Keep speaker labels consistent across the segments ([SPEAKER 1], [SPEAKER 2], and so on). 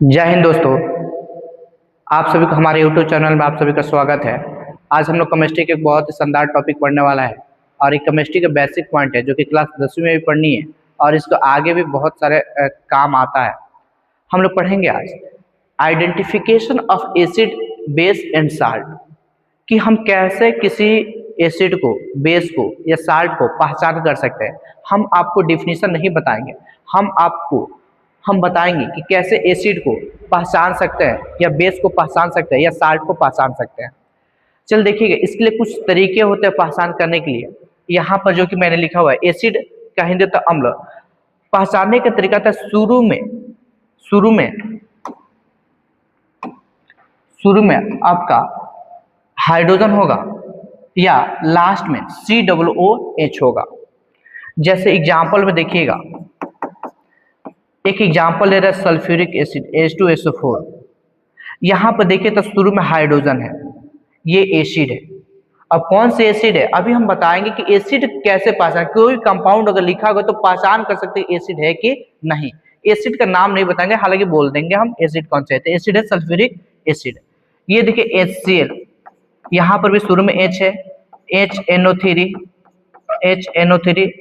[SPEAKER 1] जय हिंद दोस्तों। आप सभी को हमारे YouTube चैनल में आप सभी का स्वागत है। आज हम लोग केमिस्ट्री के एक बहुत ही शानदार टॉपिक पढ़ने वाला है और एक केमिस्ट्री का बेसिक पॉइंट है जो कि क्लास 10वीं में भी पढ़नी है और इसको आगे भी बहुत सारे काम आता है। हम लोग पढ़ेंगे आज identification of acid, base and salt, कि हम कैसे किसी एसिड को, बेस को या साल्ट को पहचान कर सकते हैं। हम आपको डिफिनीशन नहीं बताएंगे, हम बताएंगे कि कैसे एसिड को पहचान सकते हैं या बेस को पहचान सकते हैं या साल्ट को पहचान सकते हैं। चल देखिएगा, इसके लिए कुछ तरीके होते हैं पहचान करने के लिए। यहाँ पर जो कि मैंने लिखा हुआ है, एसिड का हिंदी तो अम्ल। पहचानने का तरीका था शुरू में आपका हाइड्रोजन होगा या लास्ट में COOH होगा। जैसे एग्जाम्पल में देखिएगा, एक एग्जाम्पल ले रहा है सल्फ्यूरिक एसिड H2SO4। यहाँ पर देखिए तो शुरू में हाइड्रोजन है, ये एसिड है। अब कौन से एसिड है अभी हम बताएंगे कि एसिड कैसे पहचान, कोई कंपाउंड अगर लिखा होगा तो पहचान कर सकते हैं एसिड है कि नहीं। एसिड का नाम नहीं बताएंगे, हालांकि बोल देंगे हम एसिड कौन से है। एसिड है सल्फ्यूरिक एसिड। ये देखिए HCl, यहाँ पर भी शुरू में H है, HNO3,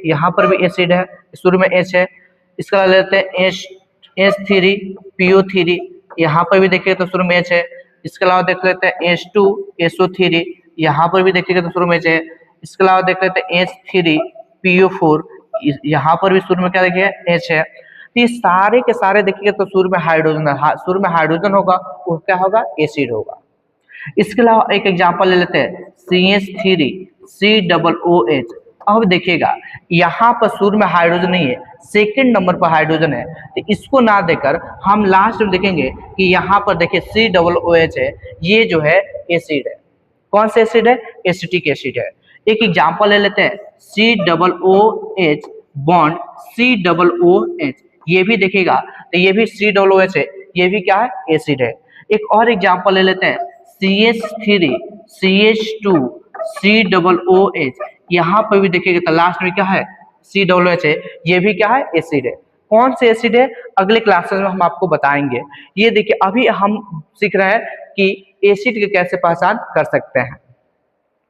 [SPEAKER 1] यहाँ पर भी एसिड है, शुरू में H है। इसका लेते हैं H3PO3, यहाँ पर भी देखिए तो शुरू में H है। इसके अलावा देख लेते हैं H2SO3, यहाँ पर भी देखिएगा तो शुरू में H है। इसके अलावा देख लेते हैं H3PO4, यहाँ पर भी शुरू में क्या देखिए H है। तो ये सारे के सारे देखिएगा तो शुरू में हाइड्रोजन है, शुरू में हाइड्रोजन होगा, वो क्या होगा, एसिड होगा। इसके अलावा एक एग्जांपल ले लेते हैं CH3COOH। अब देखिएगा यहाँ पर शुरू में हाइड्रोजन नहीं है, सेकंड नंबर पर हाइड्रोजन है, तो इसको ना देकर हम लास्ट में देखेंगे कि यहाँ पर देखिए COOH है, ये जो है एसिड है। कौन सा एसिड है, एसिटिक एसिड है। एक एग्जांपल ले लेते हैं COOH बॉन्ड COOH, ये भी देखिएगा तो ये भी COOH है, ये भी क्या है, एसिड है। एक और एग्जांपल ले लेते हैं CH3CH2COOH, यहाँ पर भी देखिएगा तो लास्ट में क्या है, COOH है, ये भी क्या है, एसिड है। कौन से एसिड है अगले क्लासेस में हम आपको बताएंगे। ये देखिए अभी हम सीख रहे हैं कि एसिड के कैसे पहचान कर सकते हैं।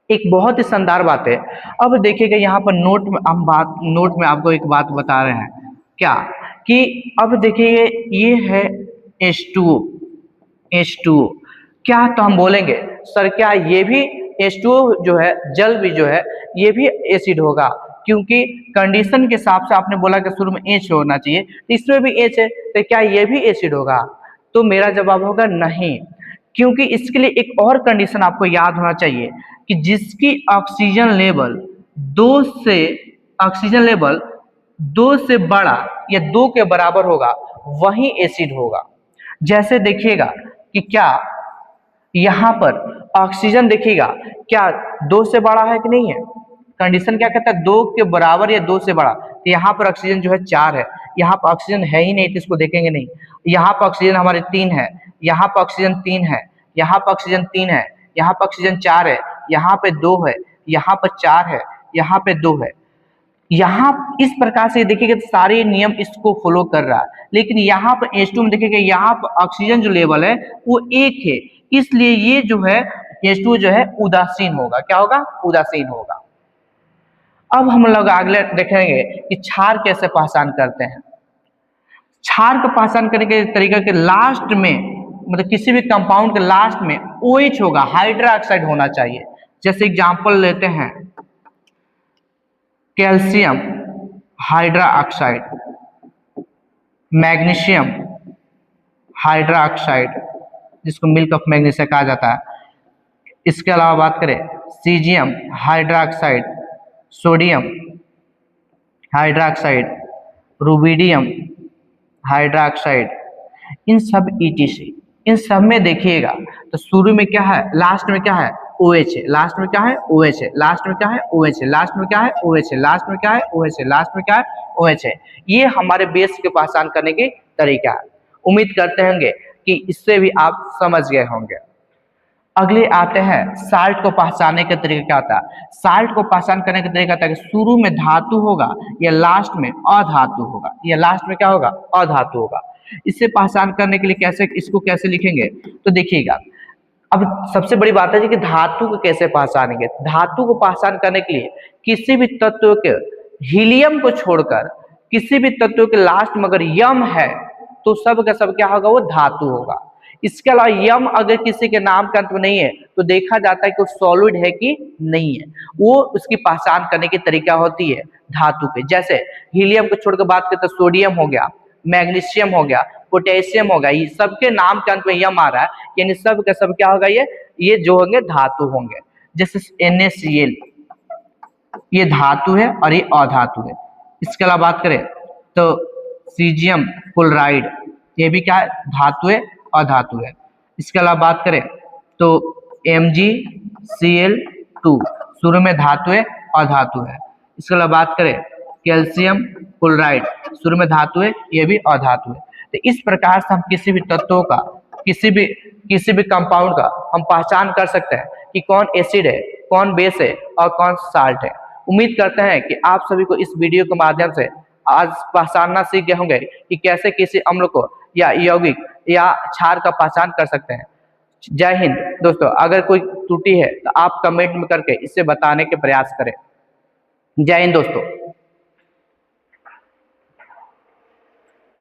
[SPEAKER 1] एक बहुत ही शानदार बात है। अब देखिएगा यहाँ पर नोट में आपको एक बात बता रहे हैं, क्या कि अब देखिए ये है H2O, क्या तो हम बोलेंगे सर क्या ये भी H2O जो है, जल भी जो है, ये भी एसिड होगा, क्योंकि कंडीशन के हिसाब से आपने बोला कि शुरू में H होना चाहिए, तो इसमें भी H है, तो क्या ये भी एसिड होगा? तो मेरा जवाब होगा नहीं, क्योंकि इसके लिए एक और कंडीशन आपको याद होना चाहिए कि जिसकी ऑक्सीजन लेवल 2 से बड़ा या 2 के बराबर होगा वही एसिड होगा। जैसे देखिएगा कि क्या यहाँ पर ऑक्सीजन देखिएगा क्या 2 से बड़ा है कि नहीं है। कंडीशन क्या कहता है, 2 के बराबर या 2 से बड़ा। तो यहाँ पर ऑक्सीजन जो है 4 है, यहाँ पर ऑक्सीजन है ही नहीं, तो इसको देखेंगे नहीं। यहाँ पर ऑक्सीजन हमारे 3 है, यहाँ पर ऑक्सीजन 3 है, यहाँ पर ऑक्सीजन 3 है, यहाँ पर ऑक्सीजन 4 है, यहाँ पे 2 है, यहाँ पर 4 है, यहाँ पे 2 है। यहाँ इस प्रकार से देखिएगा तो सारे नियम इसको फॉलो कर रहा है। लेकिन यहाँ पर H2 में देखिएगा यहाँ पर ऑक्सीजन जो लेवल है वो 1 है, इसलिए ये जो है H2 जो है उदासीन होगा। क्या होगा, उदासीन होगा। अब हम लोग अगले देखेंगे कि क्षार कैसे पहचान करते हैं। क्षार को पहचान करने के तरीका के लास्ट में, मतलब किसी भी कंपाउंड के लास्ट में OH होगा, हाइड्रोक्साइड होना चाहिए। जैसे एग्जांपल लेते हैं कैल्शियम हाइड्रोक्साइड, मैग्नीशियम हाइड्रोक्साइड, जिसको मिल्क ऑफ मैग्नीशिया कहा जाता है। इसके अलावा बात करें caesium hydroxide, sodium hydroxide, rubidium hydroxide, इन सब ETC, इन सब में देखिएगा तो शुरू में क्या है, लास्ट में क्या है, OH है, लास्ट में क्या है, OH है, लास्ट में क्या है, OH है, लास्ट में क्या है, OH है, लास्ट में क्या है, OH है, लास्ट में क्या है, OH है। ये हमारे बेस के पहचान करने की तरीका है। उम्मीद करते होंगे कि इससे भी आप समझ गए होंगे। अगले आते हैं साल्ट को पहचानने का तरीका क्या होता है। साल्ट को पहचान करने का तरीका होता है कि शुरू में धातु होगा या लास्ट में अधातु होगा, या लास्ट में क्या होगा, अधातु होगा। इसे पहचान करने के लिए कैसे इसको कैसे लिखेंगे, तो देखिएगा अब सबसे बड़ी बात है जी कि धातु को कैसे पहचानेंगे। धातु को पहचान करने के लिए किसी भी तत्व के हीलियम को छोड़कर किसी भी तत्व के लास्ट में अगर यम है तो सब का सब क्या होगा, वो धातु होगा। इसके अलावा यम अगर किसी के नाम के अंत में नहीं है तो देखा जाता है कि वो सॉलिड है कि नहीं है, वो उसकी पहचान करने की तरीका होती है धातु पे। जैसे हीलियम को छोड़कर बात करते तो सोडियम हो गया, मैग्नीशियम हो गया, पोटेशियम होगा, ये सबके नाम के अंत में यम आ रहा है, यानी सब का सब क्या होगा, ये जो होंगे धातु होंगे। जैसे NaCl ये धातु है और ये अधातु है। इसके अलावा बात करें तो सीजियम क्लोराइड ये भी क्या है, धातु है, अधातु है। इसके अलावा बात करें तो MgCl2 शुरू में धातु है, अधातु है। इसके अलावा बात करें कैल्शियम क्लोराइड शुरू में धातु है, ये भी अधातु है। तो इस प्रकार से हम किसी भी तत्वों का किसी भी कंपाउंड का हम पहचान कर सकते हैं कि कौन एसिड है, कौन बेस है और कौन साल्ट है। उम्मीद करते हैं कि आप सभी को इस वीडियो के माध्यम से आज पहचानना सीख गए होंगे कि कैसे किसी अम्ल को या यौगिक या क्षार का पहचान कर सकते हैं। जय हिंद दोस्तों, अगर कोई त्रुटि है तो आप कमेंट में करके इसे बताने के प्रयास करें। जय हिंद दोस्तों।